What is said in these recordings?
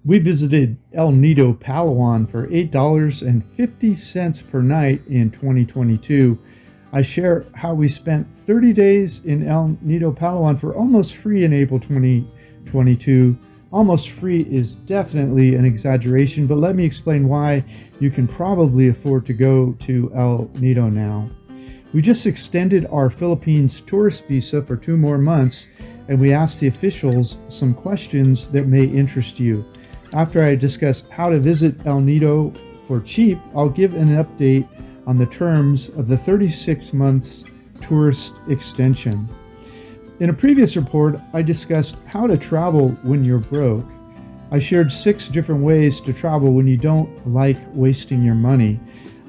We visited El Nido Palawan for $8.50 per night in 2022. I share how we spent 30 days in El Nido Palawan for almost free in April 2022. Almost free is definitely an exaggeration, but let me explain why you can probably afford to go to El Nido now. We just extended our Philippines tourist visa for 2 more months, and we asked the officials some questions that may interest you. After I discuss how to visit El Nido for cheap, I'll give an update on the terms of the 36 months tourist extension. In a previous report, I discussed how to travel when you're broke. I shared 6 different ways to travel when you don't like wasting your money.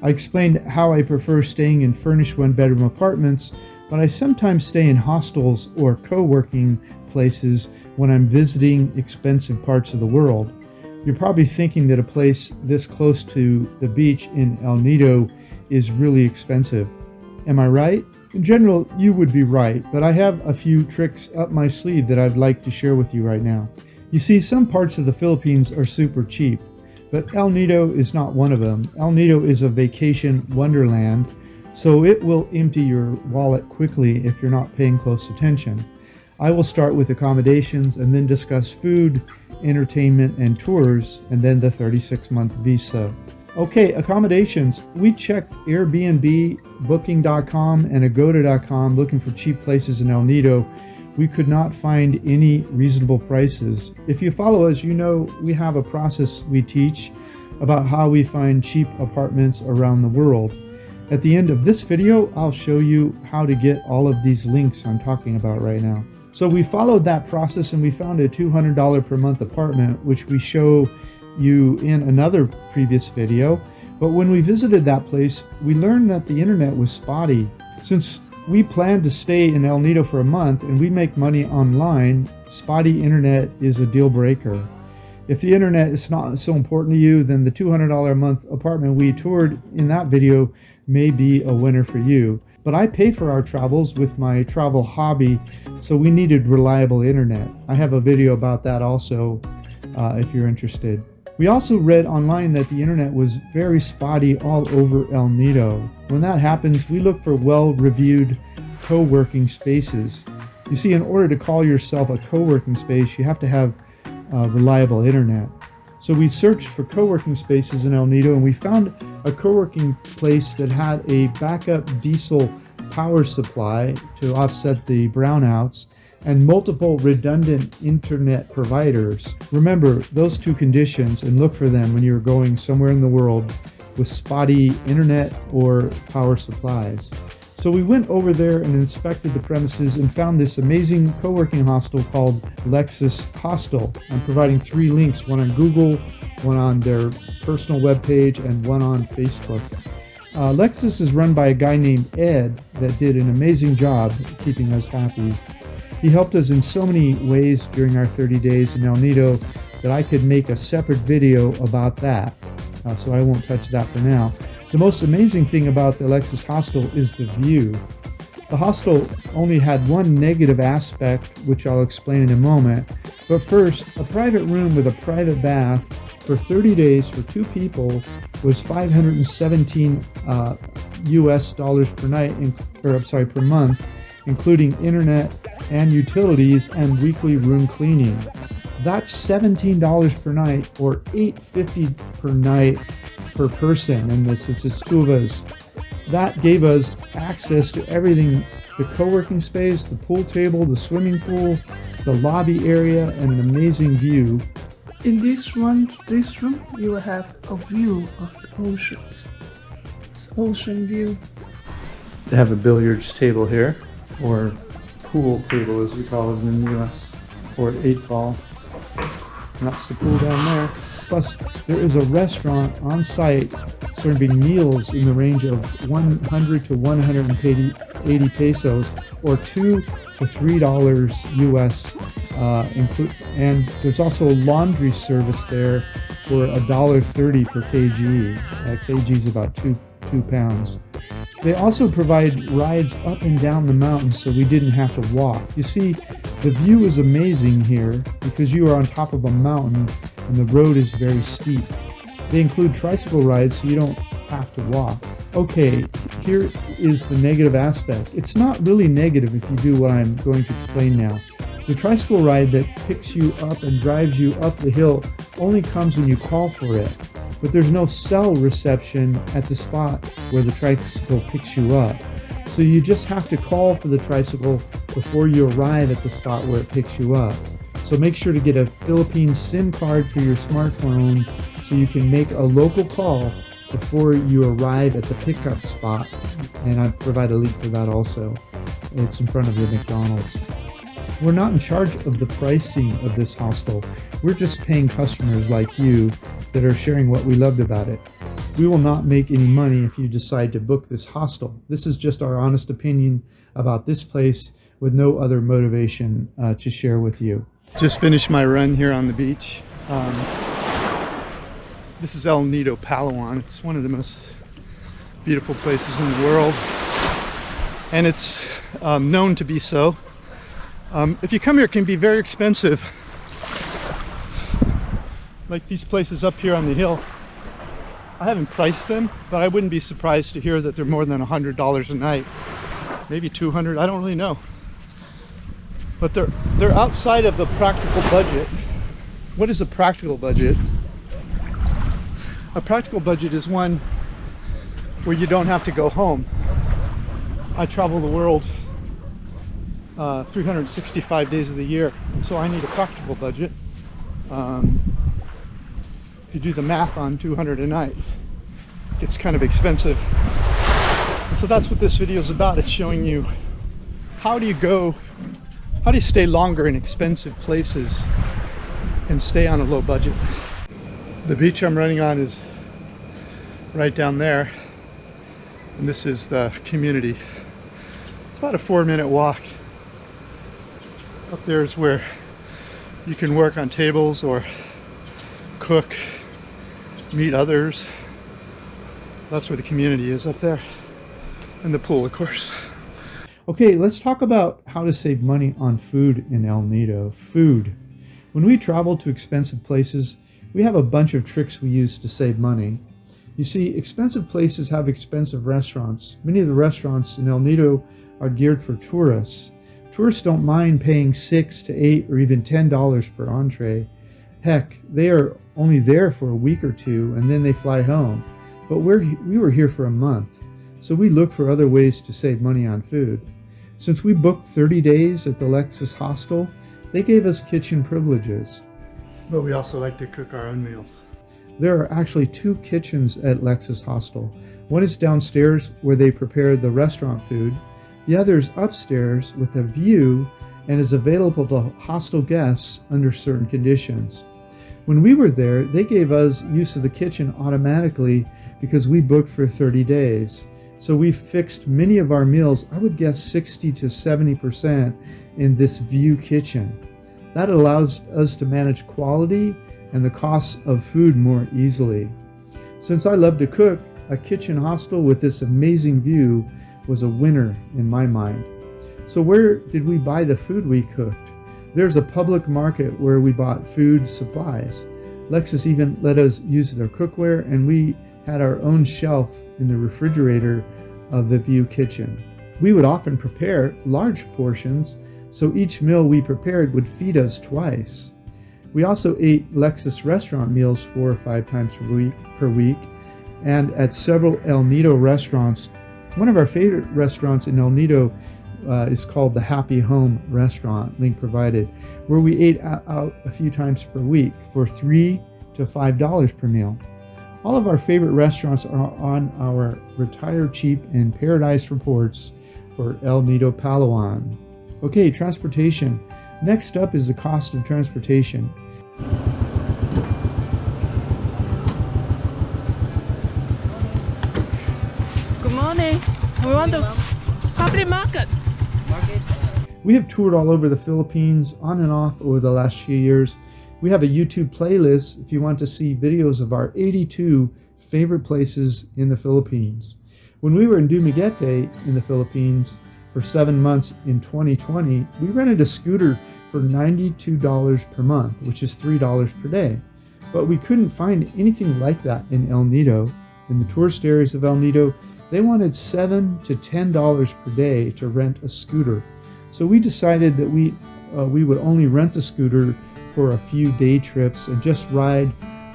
I explained how I prefer staying in furnished 1-bedroom apartments, but I sometimes stay in hostels or co-working places when I'm visiting expensive parts of the world. You're probably thinking that a place this close to the beach in El Nido is really expensive. Am I right? In general, you would be right, but I have a few tricks up my sleeve that I'd like to share with you right now. You see, some parts of the Philippines are super cheap, but El Nido is not one of them. El Nido is a vacation wonderland, so it will empty your wallet quickly if you're not paying close attention. I will start with accommodations and then discuss food, entertainment, and tours, and then the 36-month visa. Okay, accommodations. We checked Airbnb, Booking.com, and Agoda.com looking for cheap places in El Nido. We could not find any reasonable prices. If you follow us, you know we have a process we teach about how we find cheap apartments around the world. At the end of this video, I'll show you how to get all of these links I'm talking about right now. So we followed that process and we found a $200 per month apartment, which we show you in another previous video. But when we visited that place, we learned that the internet was spotty. Since we planned to stay in El Nido for a month and we make money online, spotty internet is a deal breaker. If the internet is not so important to you, then the $200 a month apartment we toured in that video may be a winner for you. But I pay for our travels with my travel hobby, so we needed reliable internet. I have a video about that also if you're interested. We also read online that the internet was very spotty all over El Nido. When that happens, we look for well-reviewed co-working spaces. You see, in order to call yourself a co-working space, you have to have reliable internet. So we searched for co-working spaces in El Nido, and we found a co-working place that had a backup diesel power supply to offset the brownouts and multiple redundant internet providers. Remember those 2 conditions and look for them when you're going somewhere in the world with spotty internet or power supplies. So we went over there and inspected the premises and found this amazing co-working hostel called Lexus Hostel. I'm providing 3 links, one on Google, one on their personal webpage, and one on Facebook. Lexus is run by a guy named Ed that did an amazing job keeping us happy. He helped us in so many ways during our 30 days in El Nido that I could make a separate video about that. So I won't touch that for now. The most amazing thing about the Lexus Hostel is the view. The hostel only had one negative aspect, which I'll explain in a moment. But first, a private room with a private bath for 30 days for 2 people was $517 US dollars per night, per month, including internet and utilities and weekly room cleaning. That's $17 per night, or $8.50 per night per person, and since it's 2 of us, that gave us access to everything: the co-working space, the pool table, the swimming pool, the lobby area, and an amazing view. In this room, you will have a view of the ocean. It's ocean view. They have a billiards table here, or pool table as we call it in the US, or 8-ball. And that's the pool down there. Plus, there is a restaurant on site serving meals in the range of 100 to 180 pesos, or $2 to $3 US. And there's also a laundry service there for $1.30 per kg. Kg is about 2 pounds. They also provide rides up and down the mountain, so we didn't have to walk. You see, The view is amazing here because you are on top of a mountain and the road is very steep. They include tricycle rides so you don't have to walk. Okay, here is the negative aspect. It's not really negative if you do what I'm going to explain now. The tricycle ride that picks you up and drives you up the hill only comes when you call for it, but there's no cell reception at the spot where the tricycle picks you up. So you just have to call for the tricycle before you arrive at the spot where it picks you up. So make sure to get a Philippines SIM card for your smartphone so you can make a local call before you arrive at the pickup spot. And I provide a link for that also. It's in front of the McDonald's. We're not in charge of the pricing of this hostel. We're just paying customers like you that are sharing what we loved about it. We will not make any money if you decide to book this hostel. This is just our honest opinion about this place with no other motivation to share with you. Just finished my run here on the beach. This is Nido Palawan. It's one of the most beautiful places in the world, and it's known to be so. If you come here, it can be very expensive. Like these places up here on the hill. I haven't priced them, but I wouldn't be surprised to hear that they're more than $100 a night. Maybe $200, I don't really know. But they're outside of the practical budget. What is a practical budget? A practical budget is one where you don't have to go home. I travel the world 365 days of the year, and so I need a practical budget. If you do the math on $200 a night, it gets kind of expensive. And so that's what this video is about. It's showing you how do you stay longer in expensive places and stay on a low budget. The beach I'm running on is right down there, and this is the community. It's about a 4-minute walk. Up there is where you can work on tables or cook, meet others. That's where the community is up there, and the pool, of course. Okay, let's talk about how to save money on food in El Nido. Food. When we travel to expensive places, we have a bunch of tricks we use to save money. You see, expensive places have expensive restaurants. Many of the restaurants in El Nido are geared for tourists. Tourists don't mind paying $6 to $8 or even $10 per entree. Heck, they are only there for a week or two and then they fly home. But we were here for a month, so we looked for other ways to save money on food. Since we booked 30 days at the Lexus Hostel, they gave us kitchen privileges. But we also like to cook our own meals. There are actually 2 kitchens at Lexus Hostel. One is downstairs where they prepare the restaurant food. The other is upstairs with a view and is available to hostel guests under certain conditions. When we were there, they gave us use of the kitchen automatically because we booked for 30 days. So we fixed many of our meals, I would guess 60 to 70% in this view kitchen. That allows us to manage quality and the costs of food more easily. Since I love to cook, a kitchen hostel with this amazing view was a winner in my mind. So where did we buy the food we cooked? There's a public market where we bought food supplies. Lexus even let us use their cookware, and we had our own shelf in the refrigerator of the view kitchen. We would often prepare large portions, so each meal we prepared would feed us twice. We also ate Lexus restaurant meals 4 or 5 times per week, and at several El Nido restaurants. One of our favorite restaurants in El Nido is called the Happy Home Restaurant, link provided, where we ate out a few times per week for $3 to $5 per meal. All of our favorite restaurants are on our Retire Cheap and Paradise reports for El Nido Palawan. Okay, transportation. Next up is the cost of transportation. Good morning. We want the public market. We have toured all over the Philippines on and off over the last few years. We have a YouTube playlist if you want to see videos of our 82 favorite places in the Philippines. When we were in 𝗙𝗥𝗡 in the Philippines for 7 months in 2020, we rented a scooter for $92 per month, which is $3 per day. But we couldn't find anything like that in El Nido. In the tourist areas of El Nido, they wanted $7 to $10 per day to rent a scooter. So we decided that we would only rent the scooter for a few day trips and just ride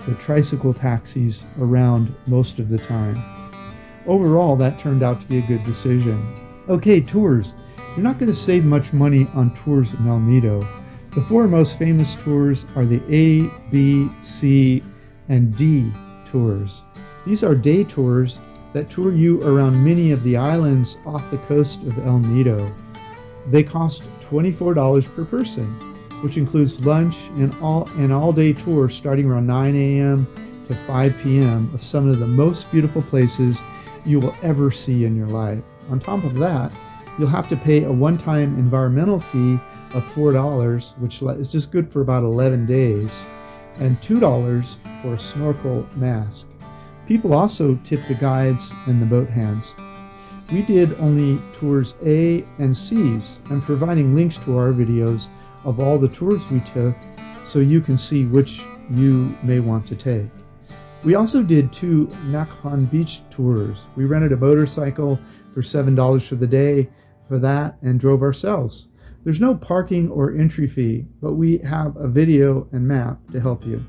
the tricycle taxis around most of the time. Overall, that turned out to be a good decision. Okay, tours. You're not going to save much money on tours in El Nido. The four most famous tours are the A, B, C, and D tours. These are day tours that tour you around many of the islands off the coast of El Nido. They cost $24 per person, which includes lunch and an all-day tour starting around 9 a.m. to 5 p.m. of some of the most beautiful places you will ever see in your life. On top of that, you'll have to pay a one-time environmental fee of $4, which is just good for about 11 days, and $2 for a snorkel mask. People also tip the guides and the boat hands. We did only tours A and C's. I'm providing links to our videos of all the tours we took so you can see which you may want to take. We also did 2 Nakhon Beach tours. We rented a motorcycle for $7 for the day for that and drove ourselves. There's no parking or entry fee, but we have a video and map to help you.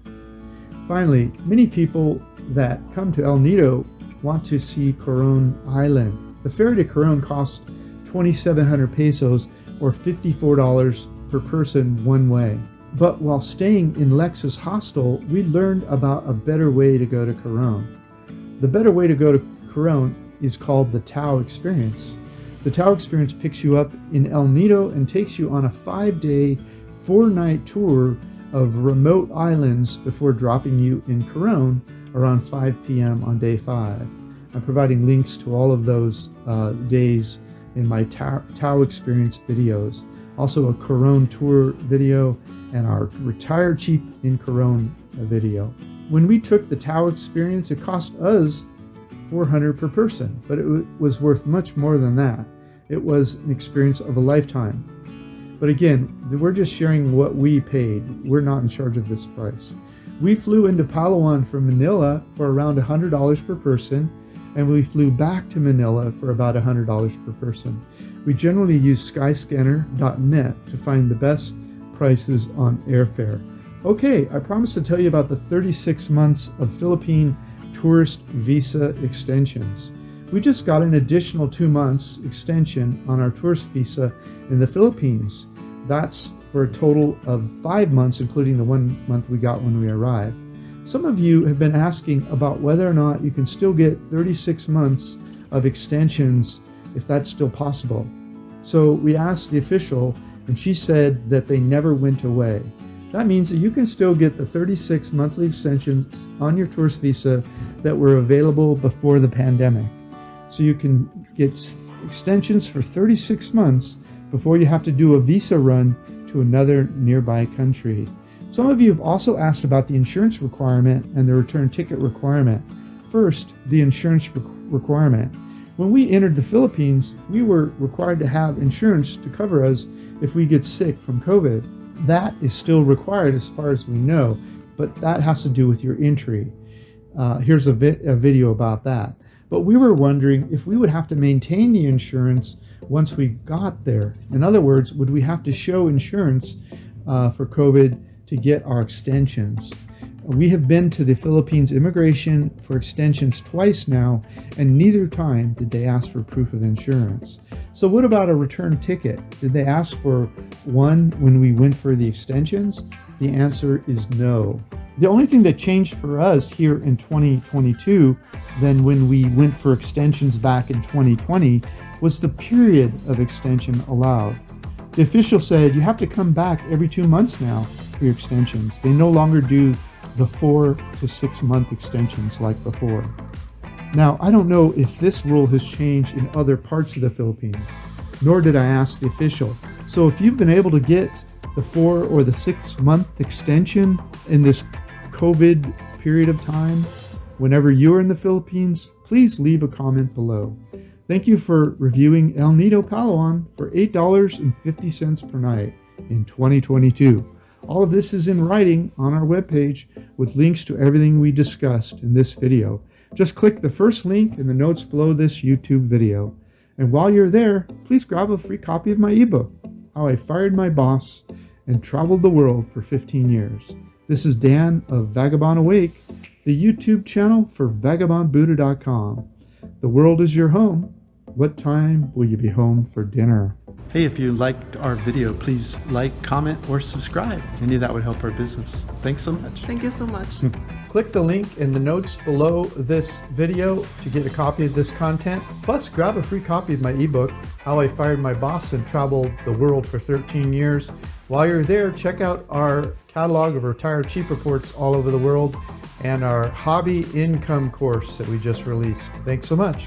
Finally, many people that come to El Nido want to see Coron Island. The ferry to Coron costs 2,700 pesos or $54 per person one way. But while staying in Lexus Hostel, we learned about a better way to go to Coron. The better way to go to Coron is called the Tao Experience. The Tao Experience picks you up in El Nido and takes you on a 5-day, 4-night tour of remote islands before dropping you in Coron around 5 p.m. on day 5. I'm providing links to all of those days in my Tao Experience videos. Also a Coron tour video and our Retire Cheap in Coron video. When we took the Tao Experience, it cost us $400 per person, but it was worth much more than that. It was an experience of a lifetime. But again, we're just sharing what we paid. We're not in charge of this price. We flew into Palawan from Manila for around $100 per person, and we flew back to Manila for about $100 per person. We generally use skyscanner.net to find the best prices on airfare. Okay, I promised to tell you about the 36 months of Philippine tourist visa extensions. We just got an additional 2 months extension on our tourist visa in the Philippines. That's for a total of 5 months, including the 1 month we got when we arrived. Some of you have been asking about whether or not you can still get 36 months of extensions, if that's still possible. So we asked the official, and she said that they never went away. That means that you can still get the 36 monthly extensions on your tourist visa that were available before the pandemic. So you can get extensions for 36 months before you have to do a visa run to another nearby country. Some of you have also asked about the insurance requirement and the return ticket requirement. First, the insurance requirement. When we entered the Philippines, we were required to have insurance to cover us if we get sick from COVID. That is still required as far as we know, but that has to do with your entry. Here's a video about that. But we were wondering if we would have to maintain the insurance once we got there. In other words, would we have to show insurance for COVID to get our extensions? We have been to the Philippines immigration for extensions twice now, and neither time did they ask for proof of insurance. So what about a return ticket? Did they ask for one when we went for the extensions? The answer is no. The only thing that changed for us here in 2022 than when we went for extensions back in 2020 was the period of extension allowed. The official said you have to come back every 2 months now for your extensions. They no longer do the 4 to 6 month extensions like before. Now, I don't know if this rule has changed in other parts of the Philippines, nor did I ask the official. So if you've been able to get the 4 or the 6 month extension in this COVID period of time, whenever you're in the Philippines, please leave a comment below. Thank you for reviewing El Nido Palawan for $8.50 per night. in 2022. All of this is in writing on our webpage with links to everything we discussed in this video. Just click the first link in the notes below this YouTube video. And while you're there, please grab a free copy of my ebook, How I Fired My Boss and Traveled the World for 15 Years. This is Dan of Vagabond Awake, the YouTube channel for vagabondbuddha.com. The world is your home. What time will you be home for dinner? Hey, if you liked our video, please like, comment, or subscribe. Any of that would help our business. Thanks so much. Thank you so much. Click the link in the notes below this video to get a copy of this content. Plus, grab a free copy of my ebook, How I Fired My Boss and Traveled the World for 13 Years. While you're there, check out our catalog of retired cheap reports all over the world and our hobby income course that we just released. Thanks so much.